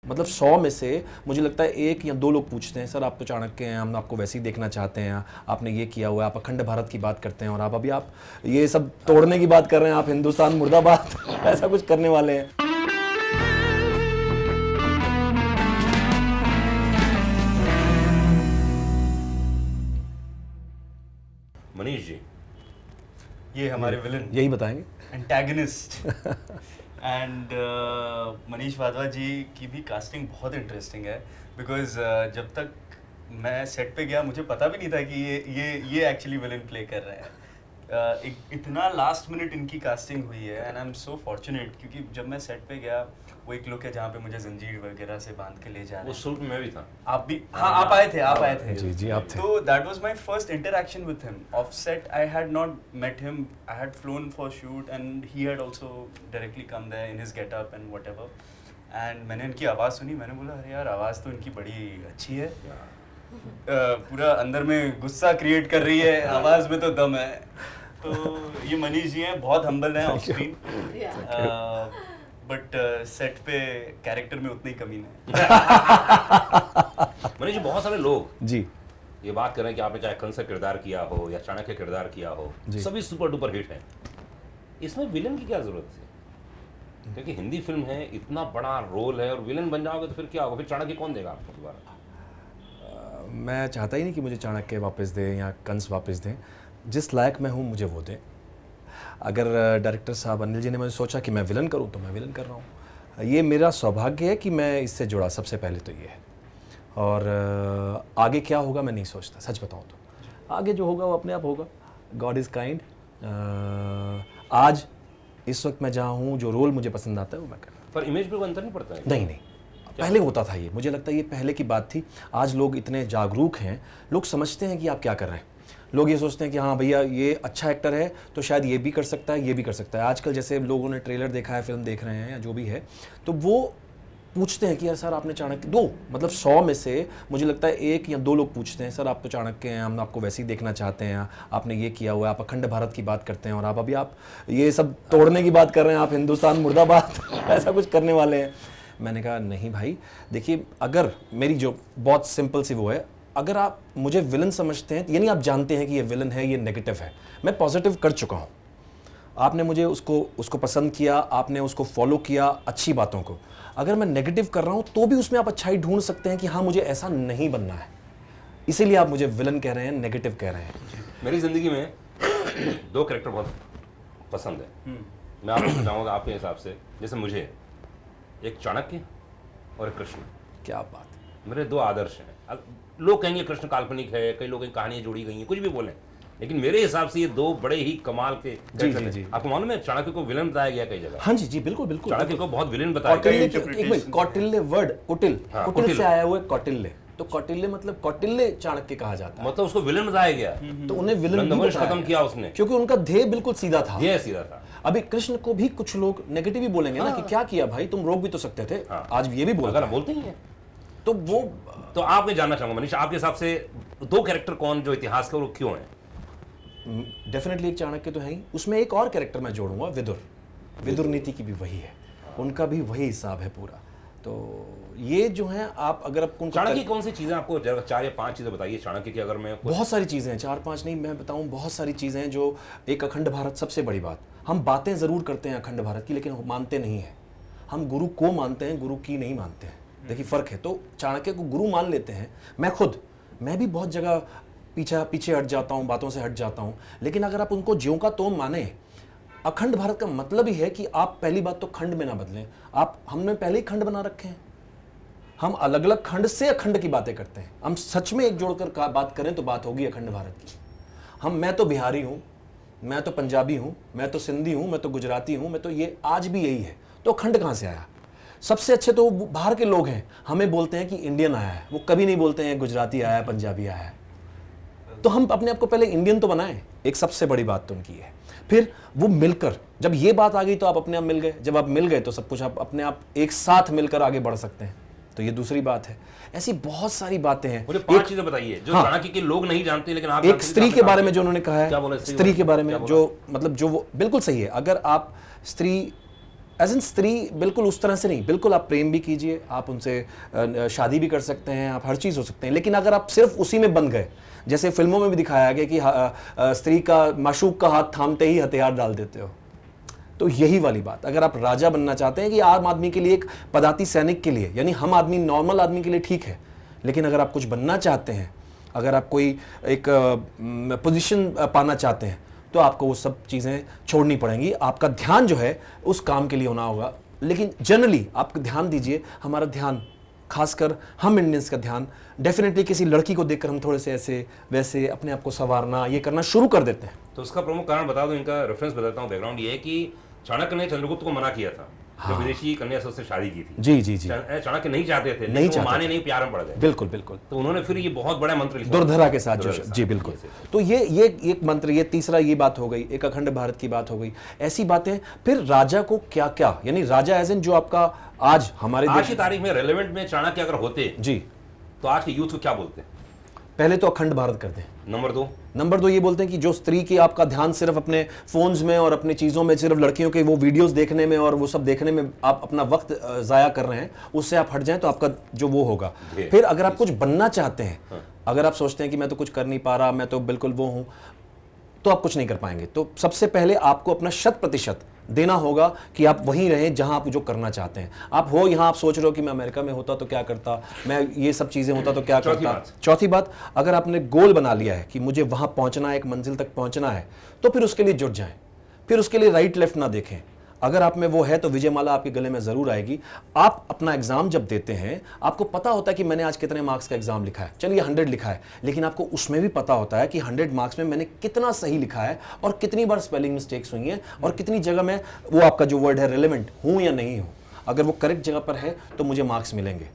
मतलब 100 में से मुझे लगता है 1 या 2 लोग पूछते हैं सर आप तो चाणक्य हैं, हम आपको वैसे ही देखना चाहते हैं, आपने ये किया हुआ है, आप अखंड भारत की बात करते हैं और आप ये सब तोड़ने की बात कर रहे हैं, आप हिंदुस्तान मुर्दाबाद ऐसा कुछ करने वाले हैं। मनीष जी, ये हमारे विलन, यही बताएंगे एंटागनिस्ट एंड मनीष वाधवा जी की भी कास्टिंग बहुत इंटरेस्टिंग है बिकॉज जब तक मैं सेट पे गया मुझे पता भी नहीं था कि ये एक्चुअली विलन प्ले कर रहे हैं। इतना लास्ट मिनट इनकी कास्टिंग हुई है and I am so fortunate क्योंकि जब मैं सेट पे गया वो एक लुक है जहाँ पे मुझे जंजीर वगैरह से बांध के ले जा रहे हैं। वो शूट में भी था, आप भी, हाँ आप आए थे जी आप थे। तो that was my first interaction with him off set. I had not met him, I had flown for shoot and he had also directly come there in his getup and whatever. And मैंने इनकी आवाज़ सुनी, मैंने बोला अरे यार आवाज़ तो इनकी बड़ी अच्छी है, पूरा अंदर में गुस्सा क्रिएट कर रही है, आवाज़ में तो दम है। तो ये मनीष जी हैं, बहुत हम्बल हैं ऑफ स्क्रीन, बट सेट पे कैरेक्टर में उतनी कमी नहीं। मनीष जी, बहुत सारे लोग जी ये बात कर रहे हैं कि आपने चाहे कंस का किरदार किया हो या चाणक्य किरदार किया हो, सभी सुपर डुपर हिट हैं। इसमें विलन की क्या जरूरत थी? क्योंकि हिंदी फिल्म है, इतना बड़ा रोल है और विलन बन जाओगे तो फिर क्या होगा? फिर चाणक्य कौन देगा आपको दोबारा? मैं चाहता ही नहीं कि मुझे चाणक्य वापस दें या कंस वापस दें। जिस लायक मैं हूँ मुझे वो दें। अगर डायरेक्टर साहब अनिल जी ने मुझे सोचा कि मैं विलन करूँ तो मैं विलन कर रहा हूँ। ये मेरा सौभाग्य है कि मैं इससे जुड़ा, सबसे पहले तो ये है। और आगे क्या होगा मैं नहीं सोचता, सच बताऊँ तो। आगे जो होगा वो अपने आप होगा। God is kind. आज इस वक्त मैं जहाँ हूँ, जो रोल मुझे पसंद आता है वो मैं कर रहा हूँ। पर इमेज पे कोई अंतर नहीं पड़ता है? नहीं, पहले होता था ये, मुझे लगता है ये पहले की बात थी। आज लोग इतने जागरूक हैं, लोग समझते हैं कि आप क्या कर रहे हैं। लोग ये सोचते हैं कि हाँ भैया ये अच्छा एक्टर है तो शायद ये भी कर सकता है, ये भी कर सकता है। आजकल जैसे लोगों ने ट्रेलर देखा है, फिल्म देख रहे हैं या जो भी है, तो वो पूछते हैं कि यार सर आपने चाणक्य, 2 मतलब 100 में से मुझे लगता है 1 या 2 लोग पूछते हैं सर आप तो चाणक्य हैं, हम आपको वैसे ही देखना चाहते हैं, आपने ये किया हुआ है, आप अखंड भारत की बात करते हैं और आप ये सब तोड़ने की बात कर रहे हैं, आप हिंदुस्तान मुर्दाबाद ऐसा कुछ करने वाले हैं। मैंने कहा नहीं भाई, देखिए अगर मेरी जो बहुत सिंपल सी वो है, अगर आप मुझे विलन समझते हैं यानी आप जानते हैं कि ये विलन है, ये नेगेटिव है, मैं पॉजिटिव कर चुका हूँ। आपने मुझे उसको पसंद किया, आपने उसको फॉलो किया अच्छी बातों को। अगर मैं नेगेटिव कर रहा हूँ तो भी उसमें आप अच्छाई ढूंढ सकते हैं कि हाँ मुझे ऐसा नहीं बनना है, इसीलिए आप मुझे विलन कह रहे हैं, नेगेटिव कह रहे हैं। मेरी जिंदगी में 2 कैरेक्टर बहुत पसंद है। मैं आपको बताऊंगा आपके हिसाब से, जैसे मुझे एक चाणक्य और एक कृष्ण। क्या बात है। मेरे 2 आदर्श हैं। अब लोग कहेंगे कृष्ण काल्पनिक है, कई लोग कहानियां जुड़ी गई हैं, कुछ भी बोलें, लेकिन मेरे हिसाब से ये 2 बड़े ही कमाल के कैरेक्टर हैं। आपको मालूम है चाणक्य को विलन बताया गया कई जगह? हाँ जी बिल्कुल। चाणक्य को बहुत विलन बताया गया। कौटिल्य वर्ड कुटिल से आया हुआ है कौटिल्य, तो कौटिल्य मतलब कौटिल्य चाणक्य कहा जाता है, मतलब उसको विलन बताया गया। तो उन्हें विलन भी खत्म किया उसने, क्योंकि उनका ध्येय बिल्कुल सीधा था। अभी कृष्ण को भी कुछ लोग नेगेटिव ही बोलेंगे ना कि क्या किया भाई, तुम रोक भी तो सकते थे। आज ये भी बोलते ही हैं। तो वो तो आपने जानना चाहूंगा मनीष, आपके हिसाब से 2 कैरेक्टर कौन जो इतिहास के और क्यों हैं? डेफिनेटली एक चाणक्य तो है ही, उसमें एक और कैरेक्टर मैं जोड़ूंगा, विदुर नीति की भी वही है, उनका भी वही हिसाब है पूरा। तो ये जो है आप अगर आप चाणक्य कौन सी चीजें आपको 4 या 5 चीजें बताइए चाणक्य की। अगर मैं बहुत सारी चीजें हैं, 4-5 नहीं मैं बताऊं, बहुत सारी चीजें हैं। जो एक अखंड भारत, सबसे बड़ी बात, हम बातें जरूर करते हैं अखंड भारत की लेकिन मानते नहीं है। हम गुरु को मानते हैं, गुरु की नहीं मानते हैं। देखिए फर्क है। तो चाणक्य को गुरु मान लेते हैं, मैं भी बहुत जगह पीछे हट जाता हूँ, बातों से हट जाता हूँ, लेकिन अगर आप उनको ज्यों का त्यों माने, अखंड भारत का मतलब ही है कि आप पहली बात तो खंड में ना बदलें। हमने पहले ही खंड बना रखे हैं, हम अलग अलग खंड से अखंड की बातें करते हैं। हम सच में एक जोड़कर बात करें तो बात होगी अखंड भारत की। मैं तो बिहारी हूँ, मैं तो पंजाबी हूँ, मैं तो सिंधी हूँ, मैं तो गुजराती हूँ, मैं तो ये आज भी यही है। तो खंड कहाँ से आया? सबसे अच्छे तो बाहर के लोग हैं, हमें बोलते हैं कि इंडियन आया है, वो कभी नहीं बोलते हैं गुजराती आया है, पंजाबी आया है। तो हम अपने आप को पहले इंडियन तो बनाएं, एक सबसे बड़ी बात तो उनकी है। फिर वो मिलकर, जब ये बात आ गई तो आप अपने आप मिल गए, जब आप मिल गए तो सब कुछ आप अपने आप एक साथ मिलकर आगे बढ़ सकते हैं। तो ये दूसरी बात है। ऐसी बहुत सारी बातें हैं। मुझे 5 चीजें बताइए जो चाणक्य के लोग नहीं जानते लेकिन आप एक स्त्री के बारे में जो उन्होंने कहा है, क्या बोला स्त्री के बारे में, जो मतलब जो वो बिल्कुल सही है। अगर आप स्त्री एज एन स्त्री बिल्कुल उस तरह से नहीं, बिल्कुल आप प्रेम भी कीजिए, आप उनसे शादी भी कर सकते हैं, आप हर चीज़ हो सकते हैं, लेकिन अगर आप सिर्फ उसी में बंध गए, जैसे फिल्मों में भी दिखाया गया कि स्त्री का माशूक का हाथ थामते ही हथियार डाल देते हो, तो यही वाली बात, अगर आप राजा बनना चाहते हैं कि आम आदमी के लिए, एक पदाती सैनिक के लिए, यानी हम आदमी, नॉर्मल आदमी के लिए ठीक है, लेकिन अगर आप कुछ बनना चाहते हैं, अगर आप कोई एक पोजीशन पाना चाहते हैं, तो आपको वो सब चीज़ें छोड़नी पड़ेंगी, आपका ध्यान जो है उस काम के लिए होना होगा। लेकिन जनरली आप ध्यान दीजिए, हमारा ध्यान, खासकर हम इंडियंस का ध्यान डेफिनेटली किसी लड़की को देखकर हम थोड़े से ऐसे वैसे अपने आप को संवारना, ये करना शुरू कर देते हैं। तो उसका प्रमुख कारण बता दो, इनका रेफरेंस बताता हूँ, बैकग्राउंड ये है कि चाणक्य ने चंद्रगुप्त को मना किया था, जो विदेशी कन्या से उससे शादी की थी। जी जी जी, चाणक्य नहीं चाहते थे, नहीं चाहते, माने नहीं, प्यार में पड़ गए। बिल्कुल बिल्कुल, तो उन्होंने फिर ये बहुत बड़ा मंत्र लिखा दुर्धरा के साथ जो, जी बिल्कुल। तो ये एक मंत्र, ये तीसरा ये बात हो गई, एक अखंड भारत की बात हो गई, ऐसी बातें। फिर राजा को क्या क्या, यानी राजा एज इन जो आपका आज हमारे आज की तारीख में रेलेवेंट में चाणक्य अगर होते जी, तो आज के यूथ को क्या बोलते हैं? पहले तो अखंड भारत कर दें। नंबर 2 ये बोलते हैं कि जो स्त्री की आपका ध्यान सिर्फ अपने फोन्स में और अपनी चीज़ों में, सिर्फ लड़कियों के वो वीडियोस देखने में और वो सब देखने में आप अपना वक्त ज़ाया कर रहे हैं, उससे आप हट जाएं तो आपका जो वो होगा। फिर अगर आप कुछ बनना चाहते हैं, अगर आप सोचते हैं कि मैं तो कुछ कर नहीं पा रहा, मैं तो बिल्कुल वो हूँ, तो आप कुछ नहीं कर पाएंगे। तो सबसे पहले आपको अपना 100% देना होगा कि आप वहीं रहें जहां आप जो करना चाहते हैं। आप हो यहाँ, आप सोच रहे हो कि मैं अमेरिका में होता तो क्या करता, मैं ये सब चीज़ें होता तो क्या करता। चौथी बात, अगर आपने गोल बना लिया है कि मुझे वहाँ पहुँचना है, एक मंजिल तक पहुँचना है, तो फिर उसके लिए जुट जाएं, फिर उसके लिए राइट लेफ्ट ना देखें। अगर आप में वो है तो विजयमाला आपके गले में ज़रूर आएगी। आप अपना एग्ज़ाम जब देते हैं, आपको पता होता है कि मैंने आज कितने मार्क्स का एग्ज़ाम लिखा है, चलिए 100 लिखा है, लेकिन आपको उसमें भी पता होता है कि 100 मार्क्स में मैंने कितना सही लिखा है और कितनी बार स्पेलिंग मिस्टेक्स हुई हैं और कितनी जगह में वो आपका जो वर्ड है रेलेवेंट हूँ या नहीं हूँ। अगर वो करेक्ट जगह पर है तो मुझे मार्क्स मिलेंगे।